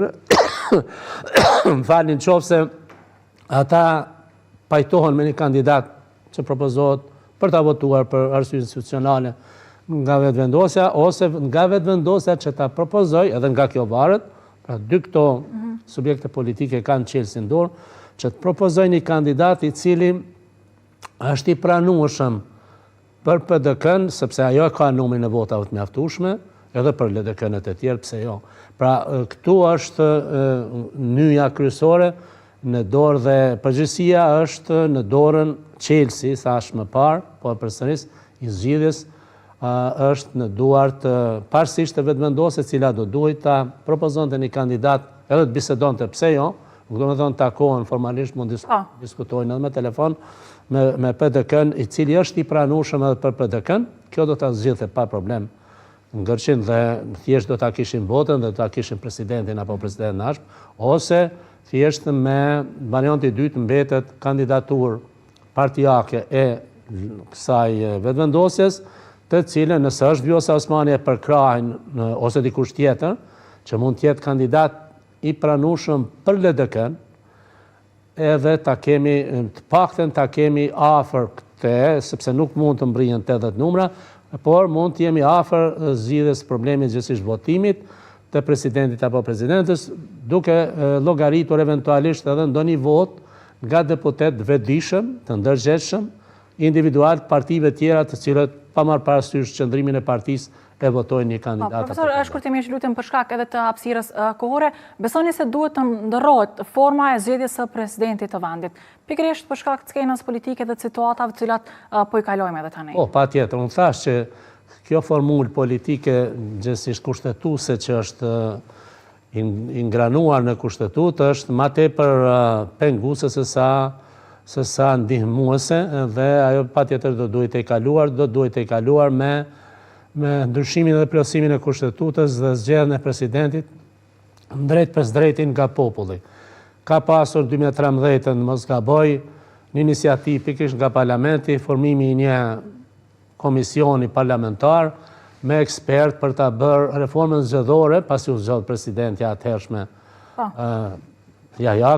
Më falin qoftë se ata pajtohen me një kandidat që propozohet për ta votuar për arsye institucionale nga vetëvendosja ose nga vetëvendosja që ta propozoj, edhe nga kjo varet, pra dy këto subjekte politike kanë qelsin dorë, që të propozoj një kandidat i cili është i pranueshëm për PDK-n, sepse ajo ka numrin e votave të mjaftueshme, edhe për LDK-net e tjerë, pse jo. Pra, këtu është nyja kryesore në dorë dhe përgjegjësia është në dorën qelsi, thash më parë, po përsëris, i zgjidhjes është në duart parsisht të vetëvendosjes, e cila do duhet ta propozonte një kandidat, edhe të bisedonte, pse jo, do të thonë takohen formalisht, mund diskutojnë edhe me telefon me PDK-n, i cili është i pranueshëm edhe për PDK-n, kjo do ta zgjidhte pa problem ngërçin dhe thjesht do ta kishin votën dhe do ta kishin presidentin apo presidentin Nashp, ose thjesht me varianti i dytë mbetet kandidaturë partijake e kësaj vetëvendosjes, të cilën nëse është Vjosa Osmani e përkrahin ose dikush tjetër, që mund të jetë kandidat i pranueshëm për LDK-n, edhe ta kemi, të paktën ta kemi afër këtë, sepse nuk mund të mbrihen 80 numra, por mund të jemi afër zgjidhjes problemit gjithsesi votimit të presidentit apo presidentes, duke llogaritur eventualisht edhe ndonjë vot nga deputet vetëdijshëm, të ndërgjegjshëm, individual të partive tjera të cilët pa marrë parasysh qëndrimin e partisë e votojnë një kandidat. Profesor, shkurtimisht lutem për shkak edhe të hapësirës kohore, besoni se duhet të ndërrohet forma e zgjedhjes së presidentit të vendit, pikërisht për shkak të skenës politike dhe situatave të cilat po i kalojmë edhe tani? Po, patjetër, unë thash që kjo formulë politike gjithsesi kushtetuese që është ingranuar në kushtetutë është më tepër penguese se sa ndihmuese, dhe ajo patjetër do duhet të kaluar me ndryshimin dhe plotësimin e kushtetutës dhe zgjedhjen e presidentit drejt për drejtin nga populli. Ka pasur 2013, mos gaboj, një iniciativë pikërisht nga parlamenti, formimi i një komisioni parlamentar me ekspert për ta bërë reformën zgjedhore, pasi u zgjodh presidenti atëhershme Yahya